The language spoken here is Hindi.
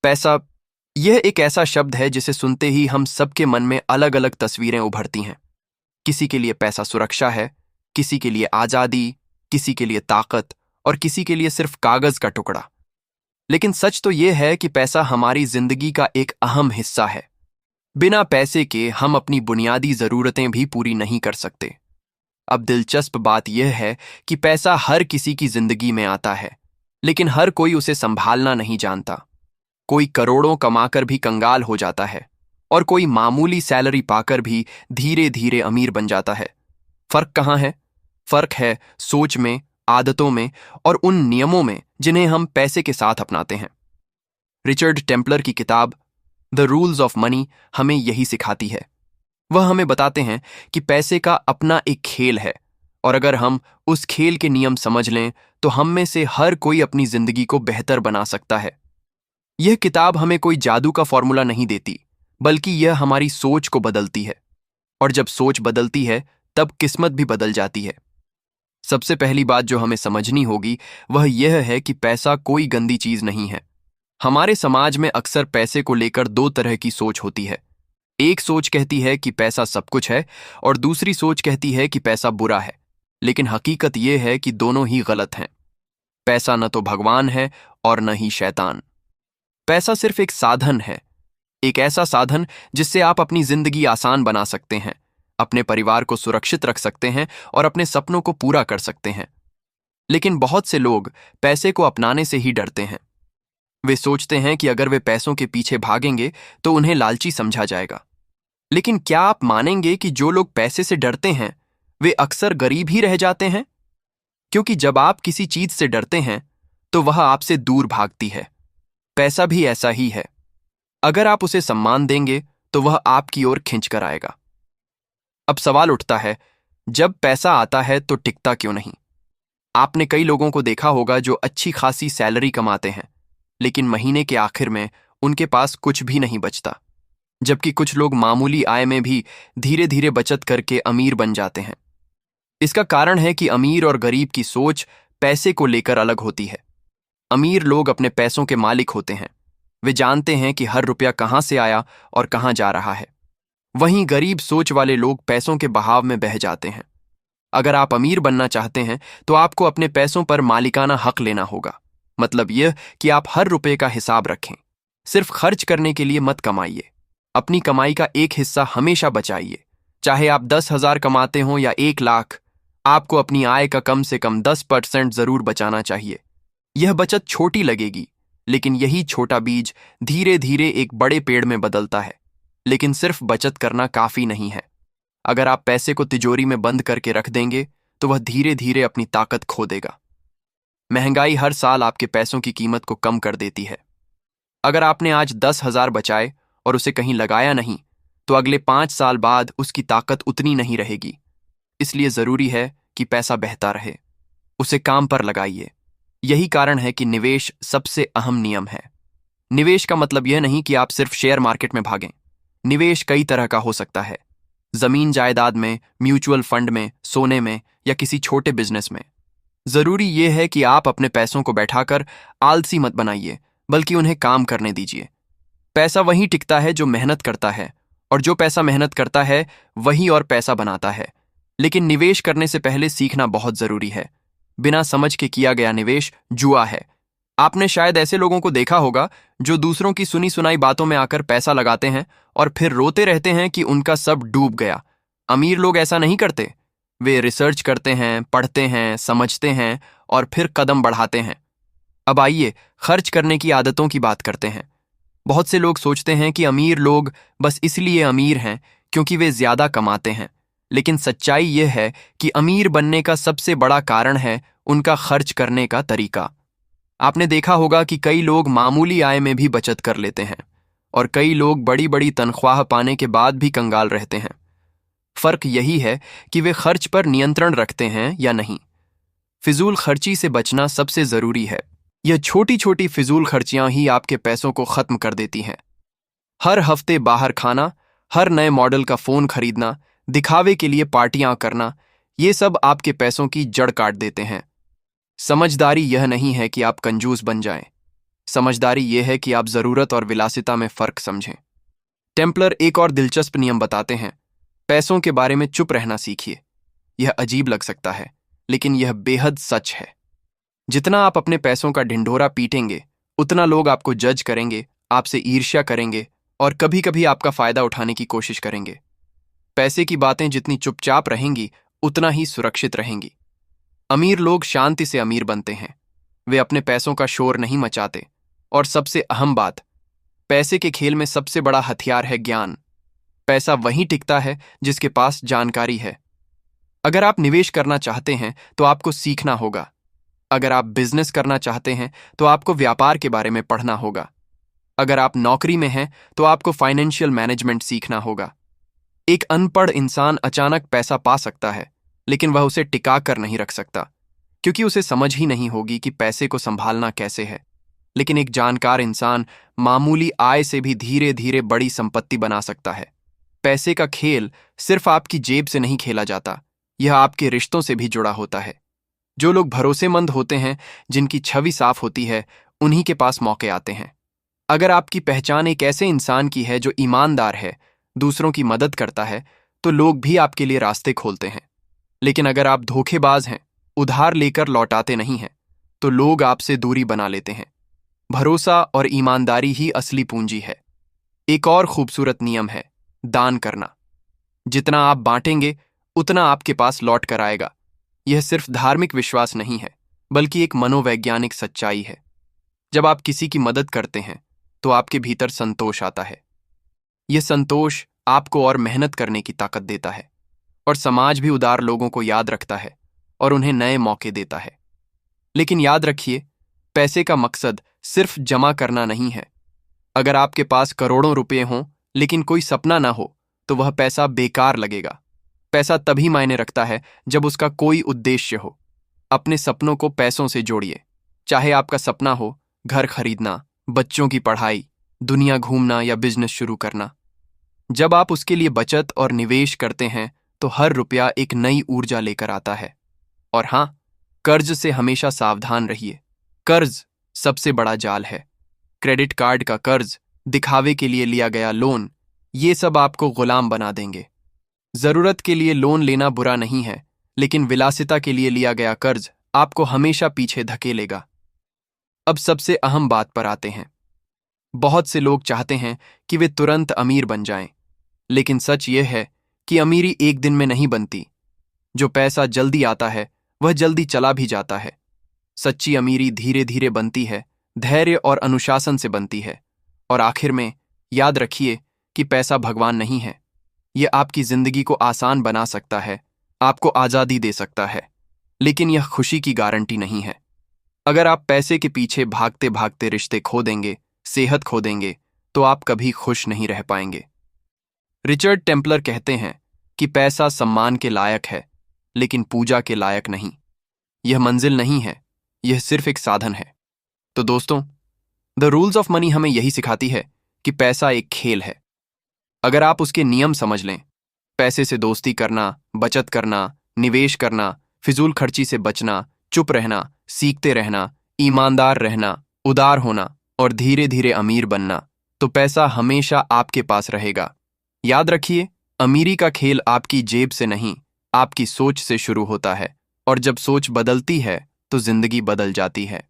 पैसा यह एक ऐसा शब्द है जिसे सुनते ही हम सबके मन में अलग अलग तस्वीरें उभरती हैं। किसी के लिए पैसा सुरक्षा है, किसी के लिए आजादी, किसी के लिए ताकत और किसी के लिए सिर्फ कागज का टुकड़ा। लेकिन सच तो यह है कि पैसा हमारी जिंदगी का एक अहम हिस्सा है। बिना पैसे के हम अपनी बुनियादी जरूरतें भी पूरी नहीं कर सकते। अब दिलचस्प बात यह है कि पैसा हर किसी की जिंदगी में आता है, लेकिन हर कोई उसे संभालना नहीं जानता। कोई करोड़ों कमाकर भी कंगाल हो जाता है और कोई मामूली सैलरी पाकर भी धीरे धीरे अमीर बन जाता है। फर्क कहाँ है? फर्क है सोच में, आदतों में और उन नियमों में जिन्हें हम पैसे के साथ अपनाते हैं। रिचर्ड टेम्पलर की किताब द रूल्स ऑफ मनी हमें यही सिखाती है। वह हमें बताते हैं कि पैसे का अपना एक खेल है और अगर हम उस खेल के नियम समझ लें तो हम में से हर कोई अपनी जिंदगी को बेहतर बना सकता है। यह किताब हमें कोई जादू का फॉर्मूला नहीं देती, बल्कि यह हमारी सोच को बदलती है, और जब सोच बदलती है तब किस्मत भी बदल जाती है। सबसे पहली बात जो हमें समझनी होगी वह यह है कि पैसा कोई गंदी चीज नहीं है। हमारे समाज में अक्सर पैसे को लेकर दो तरह की सोच होती है। एक सोच कहती है कि पैसा सब कुछ है और दूसरी सोच कहती है कि पैसा बुरा है। लेकिन हकीकत यह है कि दोनों ही गलत हैं। पैसा न तो भगवान है और न ही शैतान। पैसा सिर्फ एक साधन है, एक ऐसा साधन जिससे आप अपनी जिंदगी आसान बना सकते हैं, अपने परिवार को सुरक्षित रख सकते हैं और अपने सपनों को पूरा कर सकते हैं। लेकिन बहुत से लोग पैसे को अपनाने से ही डरते हैं। वे सोचते हैं कि अगर वे पैसों के पीछे भागेंगे तो उन्हें लालची समझा जाएगा। लेकिन क्या आप मानेंगे कि जो लोग पैसे से डरते हैं वे अक्सर गरीब ही रह जाते हैं? क्योंकि जब आप किसी चीज से डरते हैं तो वह आपसे दूर भागती है। पैसा भी ऐसा ही है। अगर आप उसे सम्मान देंगे तो वह आपकी ओर खींच कर आएगा। अब सवाल उठता है, जब पैसा आता है तो टिकता क्यों नहीं? आपने कई लोगों को देखा होगा जो अच्छी खासी सैलरी कमाते हैं, लेकिन महीने के आखिर में उनके पास कुछ भी नहीं बचता। जबकि कुछ लोग मामूली आय में भी धीरे धीरे बचत करके अमीर बन जाते हैं। इसका कारण है कि अमीर और गरीब की सोच पैसे को लेकर अलग होती है। अमीर लोग अपने पैसों के मालिक होते हैं। वे जानते हैं कि हर रुपया कहाँ से आया और कहाँ जा रहा है। वहीं गरीब सोच वाले लोग पैसों के बहाव में बह जाते हैं। अगर आप अमीर बनना चाहते हैं तो आपको अपने पैसों पर मालिकाना हक लेना होगा। मतलब यह कि आप हर रुपये का हिसाब रखें। सिर्फ खर्च करने के लिए मत कमाइए। अपनी कमाई का एक हिस्सा हमेशा बचाइए। चाहे आप 10,000 कमाते हों या 1,00,000, आपको अपनी आय का कम से कम 10% जरूर बचाना चाहिए। यह बचत छोटी लगेगी, लेकिन यही छोटा बीज धीरे धीरे एक बड़े पेड़ में बदलता है। लेकिन सिर्फ बचत करना काफी नहीं है। अगर आप पैसे को तिजोरी में बंद करके रख देंगे तो वह धीरे धीरे अपनी ताकत खो देगा। महंगाई हर साल आपके पैसों की कीमत को कम कर देती है। अगर आपने आज 10,000 बचाए और उसे कहीं लगाया नहीं, तो अगले 5 साल बाद उसकी ताकत उतनी नहीं रहेगी। इसलिए जरूरी है कि पैसा बहता रहे। उसे काम पर लगाइए। यही कारण है कि निवेश सबसे अहम नियम है। निवेश का मतलब यह नहीं कि आप सिर्फ शेयर मार्केट में भागें। निवेश कई तरह का हो सकता है। जमीन जायदाद में, म्यूचुअल फंड में, सोने में या किसी छोटे बिजनेस में। जरूरी यह है कि आप अपने पैसों को बैठाकर आलसी मत बनाइए, बल्कि उन्हें काम करने दीजिए। पैसा वही टिकता है जो मेहनत करता है, और जो पैसा मेहनत करता है वही और पैसा बनाता है। लेकिन निवेश करने से पहले सीखना बहुत जरूरी है। बिना समझ के किया गया निवेश जुआ है। आपने शायद ऐसे लोगों को देखा होगा जो दूसरों की सुनी सुनाई बातों में आकर पैसा लगाते हैं और फिर रोते रहते हैं कि उनका सब डूब गया। अमीर लोग ऐसा नहीं करते। वे रिसर्च करते हैं, पढ़ते हैं, समझते हैं और फिर कदम बढ़ाते हैं। अब आइए खर्च करने की आदतों की बात करते हैं। बहुत से लोग सोचते हैं कि अमीर लोग बस इसलिए अमीर हैं क्योंकि वे ज्यादा कमाते हैं। लेकिन सच्चाई यह है कि अमीर बनने का सबसे बड़ा कारण है उनका खर्च करने का तरीका। आपने देखा होगा कि कई लोग मामूली आय में भी बचत कर लेते हैं और कई लोग बड़ी बड़ी तनख्वाह पाने के बाद भी कंगाल रहते हैं। फर्क यही है कि वे खर्च पर नियंत्रण रखते हैं या नहीं। फिजूल खर्ची से बचना सबसे जरूरी है। यह छोटी छोटी फिजूल खर्चियां ही आपके पैसों को खत्म कर देती हैं। हर हफ्ते बाहर खाना, हर नए मॉडल का फोन खरीदना, दिखावे के लिए पार्टियां करना, ये सब आपके पैसों की जड़ काट देते हैं। समझदारी यह नहीं है कि आप कंजूस बन जाएं। समझदारी यह है कि आप जरूरत और विलासिता में फर्क समझें। टेम्पलर एक और दिलचस्प नियम बताते हैं। पैसों के बारे में चुप रहना सीखिए। यह अजीब लग सकता है, लेकिन यह बेहद सच है। जितना आप अपने पैसों का ढिंढोरा पीटेंगे, उतना लोग आपको जज करेंगे, आपसे ईर्ष्या करेंगे और कभी कभी आपका फायदा उठाने की कोशिश करेंगे। पैसे की बातें जितनी चुपचाप रहेंगी, उतना ही सुरक्षित रहेंगी। अमीर लोग शांति से अमीर बनते हैं। वे अपने पैसों का शोर नहीं मचाते। और सबसे अहम बात, पैसे के खेल में सबसे बड़ा हथियार है ज्ञान। पैसा वहीं टिकता है जिसके पास जानकारी है। अगर आप निवेश करना चाहते हैं तो आपको सीखना होगा। अगर आप बिजनेस करना चाहते हैं तो आपको व्यापार के बारे में पढ़ना होगा। अगर आप नौकरी में हैं तो आपको फाइनेंशियल मैनेजमेंट सीखना होगा। एक अनपढ़ इंसान अचानक पैसा पा सकता है, लेकिन वह उसे टिका कर नहीं रख सकता, क्योंकि उसे समझ ही नहीं होगी कि पैसे को संभालना कैसे है। लेकिन एक जानकार इंसान मामूली आय से भी धीरे धीरे बड़ी संपत्ति बना सकता है। पैसे का खेल सिर्फ आपकी जेब से नहीं खेला जाता, यह आपके रिश्तों से भी जुड़ा होता है। जो लोग भरोसेमंद होते हैं, जिनकी छवि साफ होती है, उन्हीं के पास मौके आते हैं। अगर आपकी पहचान एक ऐसे इंसान की है जो ईमानदार है, दूसरों की मदद करता है, तो लोग भी आपके लिए रास्ते खोलते हैं। लेकिन अगर आप धोखेबाज हैं, उधार लेकर लौटाते नहीं हैं, तो लोग आपसे दूरी बना लेते हैं। भरोसा और ईमानदारी ही असली पूंजी है। एक और खूबसूरत नियम है, दान करना। जितना आप बांटेंगे, उतना आपके पास लौट कर आएगा। यह सिर्फ धार्मिक विश्वास नहीं है, बल्कि एक मनोवैज्ञानिक सच्चाई है। जब आप किसी की मदद करते हैं, तो आपके भीतर संतोष आता है। यह संतोष आपको और मेहनत करने की ताकत देता है, और समाज भी उदार लोगों को याद रखता है और उन्हें नए मौके देता है। लेकिन याद रखिए, पैसे का मकसद सिर्फ जमा करना नहीं है। अगर आपके पास करोड़ों रुपए हों, लेकिन कोई सपना ना हो, तो वह पैसा बेकार लगेगा। पैसा तभी मायने रखता है जब उसका कोई उद्देश्य हो। अपने सपनों को पैसों से जोड़िए। चाहे आपका सपना हो घर खरीदना, बच्चों की पढ़ाई, दुनिया घूमना या बिजनेस शुरू करना। जब आप उसके लिए बचत और निवेश करते हैं, तो हर रुपया एक नई ऊर्जा लेकर आता है। और हाँ, कर्ज से हमेशा सावधान रहिए। कर्ज सबसे बड़ा जाल है। क्रेडिट कार्ड का कर्ज, दिखावे के लिए लिया गया लोन, ये सब आपको गुलाम बना देंगे। जरूरत के लिए लोन लेना बुरा नहीं है, लेकिन विलासिता के लिए लिया गया कर्ज आपको हमेशा पीछे धकेलेगा। अब सबसे अहम बात पर आते हैं। बहुत से लोग चाहते हैं कि वे तुरंत अमीर बन जाएं, लेकिन सच यह है कि अमीरी एक दिन में नहीं बनती। जो पैसा जल्दी आता है, वह जल्दी चला भी जाता है। सच्ची अमीरी धीरे धीरे बनती है, धैर्य और अनुशासन से बनती है। और आखिर में याद रखिए कि पैसा भगवान नहीं है। यह आपकी जिंदगी को आसान बना सकता है, आपको आज़ादी दे सकता है, लेकिन यह खुशी की गारंटी नहीं है। अगर आप पैसे के पीछे भागते भागते रिश्ते खो देंगे, सेहत खो देंगे, तो आप कभी खुश नहीं रह पाएंगे। रिचर्ड टेम्पलर कहते हैं कि पैसा सम्मान के लायक है, लेकिन पूजा के लायक नहीं। यह मंजिल नहीं है, यह सिर्फ एक साधन है। तो दोस्तों, द रूल्स ऑफ मनी हमें यही सिखाती है कि पैसा एक खेल है। अगर आप उसके नियम समझ लें, पैसे से दोस्ती करना, बचत करना, निवेश करना, फिजूल खर्ची से बचना, चुप रहना, सीखते रहना, ईमानदार रहना, उदार होना और धीरे धीरे अमीर बनना, तो पैसा हमेशा आपके पास रहेगा। याद रखिए, अमीरी का खेल आपकी जेब से नहीं, आपकी सोच से शुरू होता है, और जब सोच बदलती है तो जिंदगी बदल जाती है।